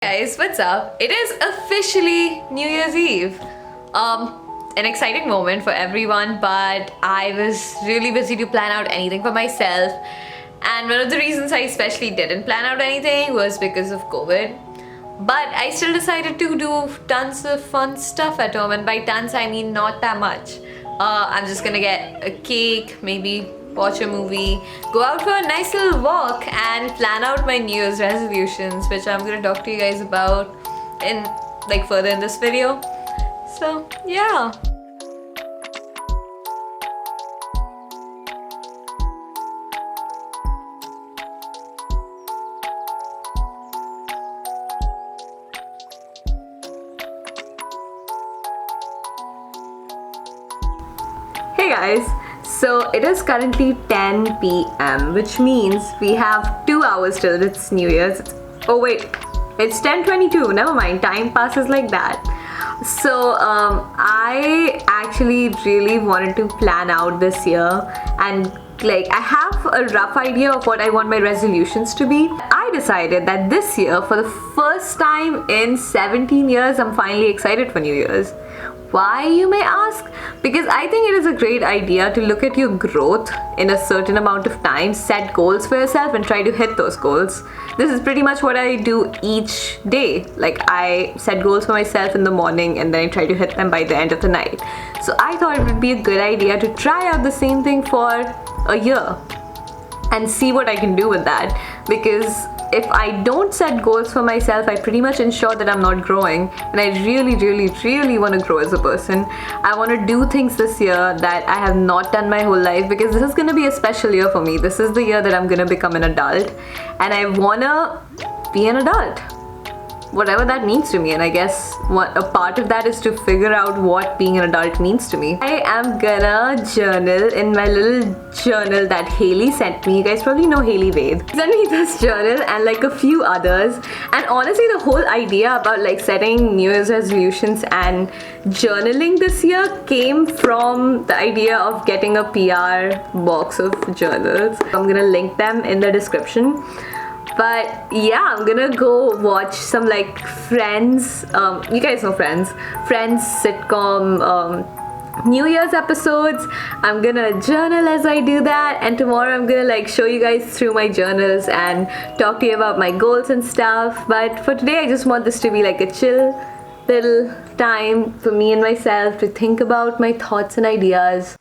Guys, what's up? It is officially New Year's Eve. An exciting moment for everyone, but I was really busy to plan out anything for myself. And one of the reasons I especially didn't plan out anything was because of COVID. But I still decided to do tons of fun stuff at home, and by tons I mean not that much. I'm just gonna get a cake, maybe watch a movie, go out for a nice little walk, and plan out my New Year's resolutions, which I'm gonna talk to you guys about in further in this video. So yeah. Hey guys, so it is currently 10 p.m. which means we have 2 hours till it's New Year's. Oh wait, it's 10:22, never mind, time passes like that. So I actually really wanted to plan out this year, and I have a rough idea of what I want my resolutions to be. I decided that this year, for the first time in 17 years, I'm finally excited for New Year's. Why, you may ask? Because I think it is a great idea to look at your growth in a certain amount of time, set goals for yourself and try to hit those goals. This is pretty much what I do each day. I set goals for myself in the morning and then I try to hit them by the end of the night. So I thought it would be a good idea to try out the same thing for a year and see what I can do with that, because if I don't set goals for myself, I pretty much ensure that I'm not growing, and I really want to grow as a person. I want to do things this year that I have not done my whole life, because this is going to be a special year for me. This is the year that I'm going to become an adult, and I want to be an adult, whatever that means to me. And I guess a part of that is to figure out what being an adult means to me. I am gonna journal in my little journal that Haley sent me. You guys probably know Haley Wade. She sent me this journal and a few others, and honestly the whole idea about setting New Year's resolutions and journaling this year came from the idea of getting a PR box of journals. I'm gonna link them in the description. But yeah, I'm gonna go watch some Friends, you guys know Friends sitcom New Year's episodes. I'm gonna journal as I do that, and tomorrow I'm gonna show you guys through my journals and talk to you about my goals and stuff. But for today I just want this to be a chill little time for me and myself to think about my thoughts and ideas.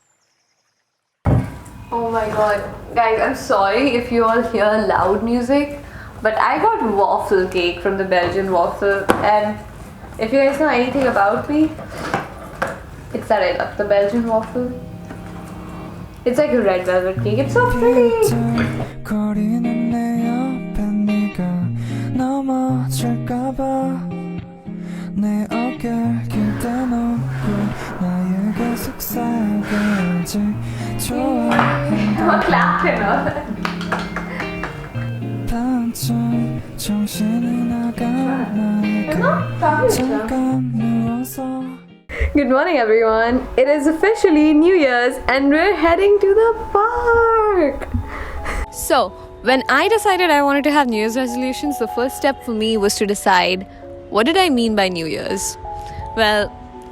Oh my god, guys, I'm sorry if you all hear loud music, but I got waffle cake from the Belgian Waffle, and if you guys know anything about me, it's that I love the Belgian Waffle. It's like a red velvet cake, it's so pretty! I'm clapping. Good morning everyone. It is officially New Year's and we're heading to the park. So when I decided I wanted to have New Year's resolutions, the first step for me was to decide, what did I mean by New Year's? Well,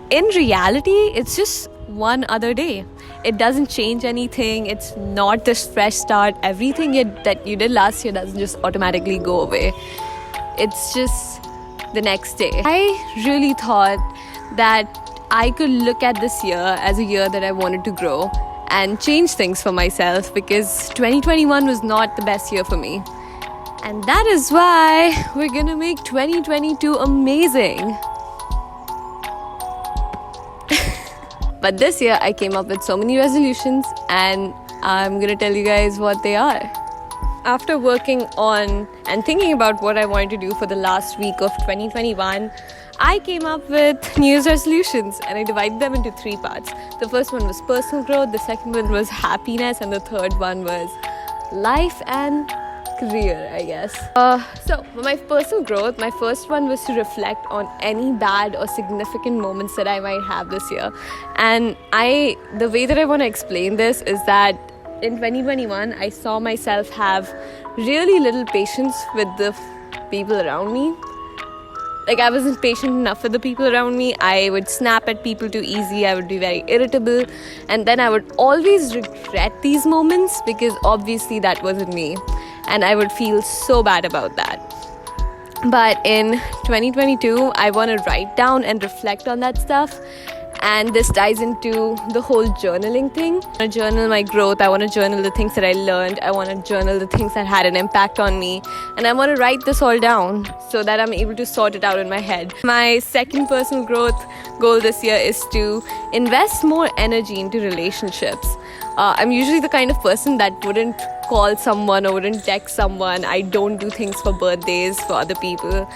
in reality, it's just one other day. It doesn't change anything. It's not this fresh start. Everything that you did last year doesn't just automatically go away. It's just the next day. I really thought that I could look at this year as a year that I wanted to grow and change things for myself, because 2021 was not the best year for me. And that is why we're gonna make 2022 amazing. But this year I came up with so many resolutions, and I'm gonna tell you guys what they are. After working on and thinking about what I wanted to do for the last week of 2021, I came up with New Year's resolutions, and I divided them into 3 parts. The first one was personal growth, the second one was happiness, and the third one was life and career, I guess. So for my personal growth, my first one was to reflect on any bad or significant moments that I might have this year. And the way that I want to explain this is that in 2021, I saw myself have really little patience with the people around me. like I wasn't patient enough with the people around me. I would snap at people too easy. I would be very irritable, and then I would always regret these moments because obviously that wasn't me, and I would feel so bad about that. But in 2022, I want to write down and reflect on that stuff. And this ties into the whole journaling thing. I want to journal my growth. I want to journal the things that I learned. I want to journal the things that had an impact on me. And I want to write this all down so that I'm able to sort it out in my head. My second personal growth goal this year is to invest more energy into relationships. I'm usually the kind of person that wouldn't call someone or wouldn't text someone. I don't do things for birthdays for other people.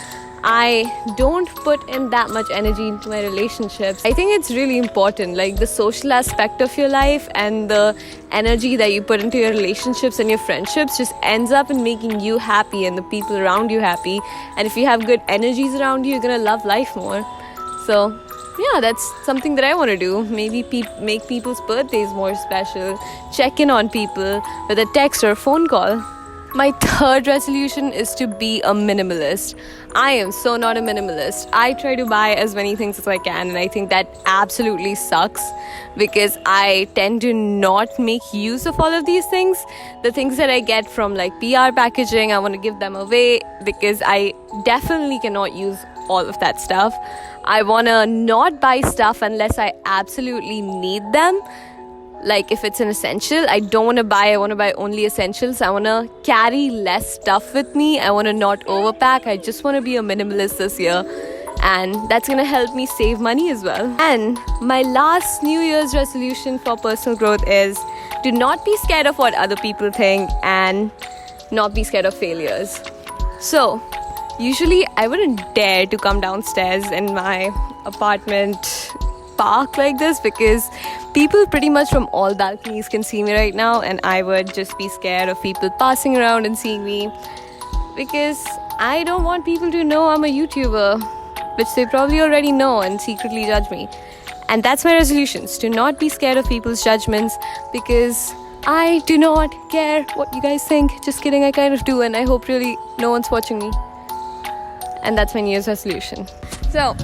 I don't put in that much energy into my relationships. I think it's really important, like the social aspect of your life and the energy that you put into your relationships and your friendships just ends up in making you happy and the people around you happy. And if you have good energies around you, you're gonna love life more. So yeah, that's something that I want to do. Maybe make people's birthdays more special, check in on people with a text or a phone call. My third resolution is to be a minimalist. I am so not a minimalist. I try to buy as many things as I can, and I think that absolutely sucks because I tend to not make use of all of these things. The things that I get from like PR packaging, I want to give them away because I definitely cannot use all of that stuff. I want to not buy stuff unless I absolutely need them. Like if it's an essential, I want to buy only essentials. I want to carry less stuff with me. I want to not overpack. I just want to be a minimalist this year, and that's going to help me save money as well. And my last New Year's resolution for personal growth is to not be scared of what other people think and not be scared of failures. So usually I wouldn't dare to come downstairs in my apartment park like this because people pretty much from all balconies can see me right now, and I would just be scared of people passing around and seeing me because I don't want people to know I'm a YouTuber, which they probably already know and secretly judge me. And that's my resolutions, to not be scared of people's judgments because I do not care what you guys think. Just kidding, I kind of do, and I hope really no one's watching me. And that's my New Year's resolution. So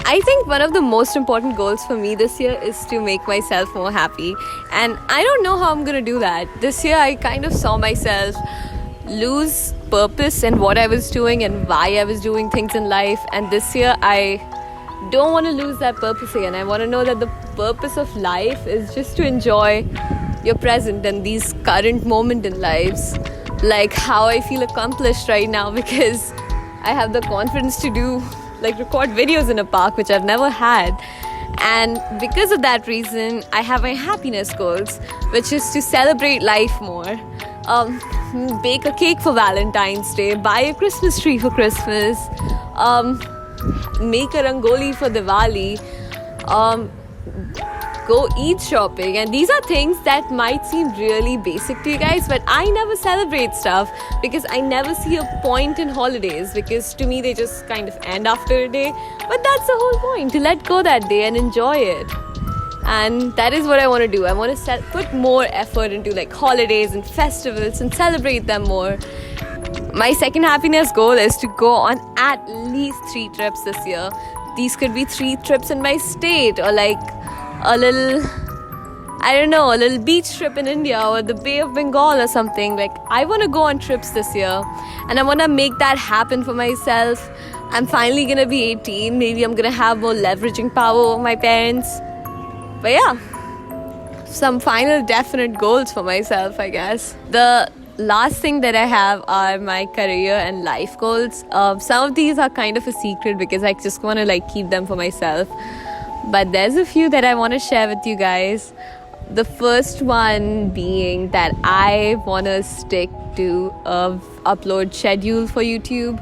I think one of the most important goals for me this year is to make myself more happy. And I don't know how I'm going to do that. This year I kind of saw myself lose purpose in what I was doing and why I was doing things in life. And this year I don't want to lose that purpose again. I want to know that the purpose of life is just to enjoy your present and these current moment in lives. Like how I feel accomplished right now because I have the confidence to record videos in a park, which I've never had. And because of that reason, I have my happiness goals, which is to celebrate life more, bake a cake for Valentine's Day, buy a Christmas tree for Christmas, make a rangoli for Diwali, go eat shopping. And these are things that might seem really basic to you guys, but I never celebrate stuff because I never see a point in holidays, because to me they just kind of end after a day. But that's the whole point, to let go that day and enjoy it. And that is what I want to do. I want to put more effort into like holidays and festivals and celebrate them more. My second happiness goal is to go on at least 3 trips this year. These could be 3 trips in my state, or like a little beach trip in India or the Bay of Bengal or something. Like I want to go on trips this year and I want to make that happen for myself. I'm finally going to be 18. Maybe I'm going to have more leveraging power over my parents. But yeah, some final definite goals for myself, I guess. The last thing that I have are my career and life goals. Some of these are kind of a secret because I just want to keep them for myself. But there's a few that I want to share with you guys. The first one being that I want to stick to a upload schedule for YouTube.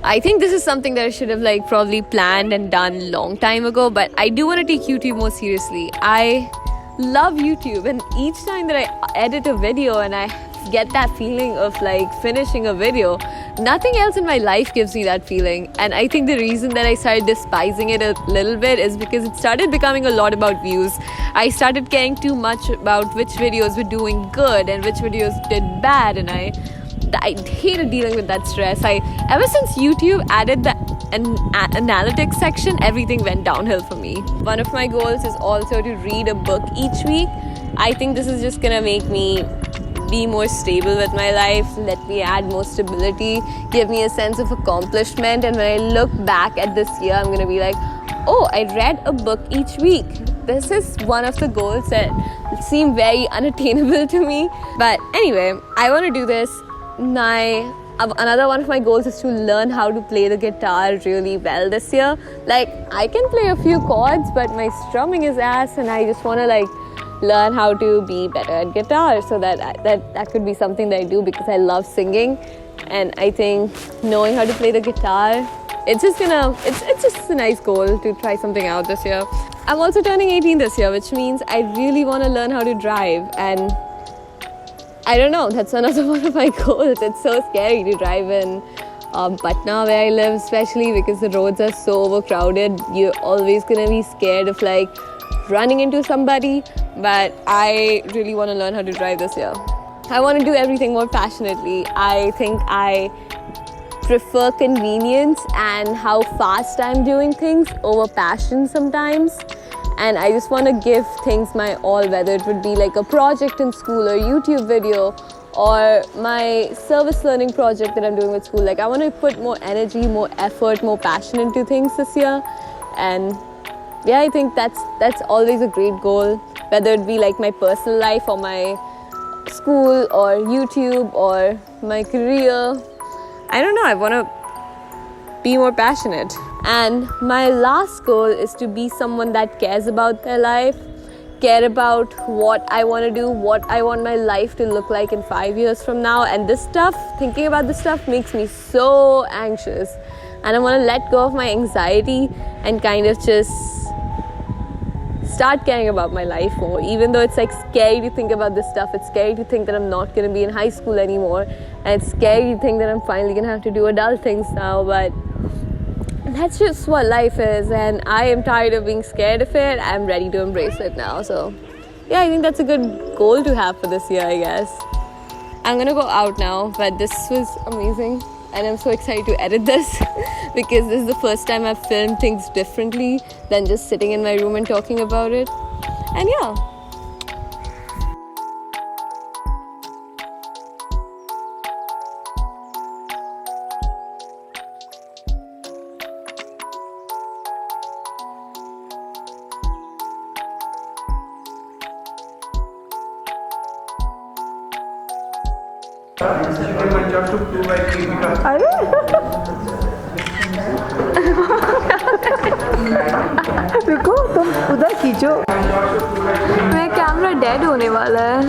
I think this is something that I should have probably planned and done long time ago, but I do want to take YouTube more seriously. I love YouTube, and each time that I edit a video and I get that feeling of finishing a video, nothing else in my life gives me that feeling. And I think the reason that I started despising it a little bit is because it started becoming a lot about views. I started caring too much about which videos were doing good and which videos did bad, and I I hated dealing with that stress. Ever since YouTube added the analytics section, everything went downhill for me. One of my goals is also to read a book each week. I think this is just gonna make me be more stable with my life, let me add more stability, give me a sense of accomplishment, and when I look back at this year, I'm gonna be like, oh, I read a book each week. This is one of the goals that seem very unattainable to me. But anyway, I want to do this. Another one of my goals is to learn how to play the guitar really well this year. Like, I can play a few chords, but my strumming is ass, and I just want to learn how to be better at guitar, so that could be something that I do because I love singing. And I think knowing how to play the guitar, it's just a nice goal to try something out this year. I'm also turning 18 this year, which means I really want to learn how to drive, and I don't know, that's another one of my goals. It's so scary to drive in Patna, where I live, especially because the roads are so overcrowded. You're always gonna be scared of running into somebody, but I really want to learn how to drive this year. I want to do everything more passionately. I think I prefer convenience and how fast I'm doing things over passion sometimes, and I just want to give things my all, whether it would be like a project in school or YouTube video or my service learning project that I'm doing with school. I want to put more energy, more effort, more passion into things this year. And yeah, I think that's always a great goal, whether it be my personal life or my school or YouTube or my career. I don't know, I want to be more passionate. And my last goal is to be someone that cares about their life, care about what I want to do, what I want my life to look like in 5 years from now. And thinking about this stuff makes me so anxious. And I want to let go of my anxiety and kind of just start caring about my life more. Even though it's scary to think about this stuff, it's scary to think that I'm not going to be in high school anymore, and it's scary to think that I'm finally going to have to do adult things now, but that's just what life is, and I am tired of being scared of it. I'm ready to embrace it now. So yeah, I think that's a good goal to have for this year, I guess. I'm gonna go out now, but this was amazing, and I'm so excited to edit this because this is the first time I've filmed things differently than just sitting in my room and talking about it. And yeah. रुको तुम उधर खींचो मेरा camera dead होने वाला है।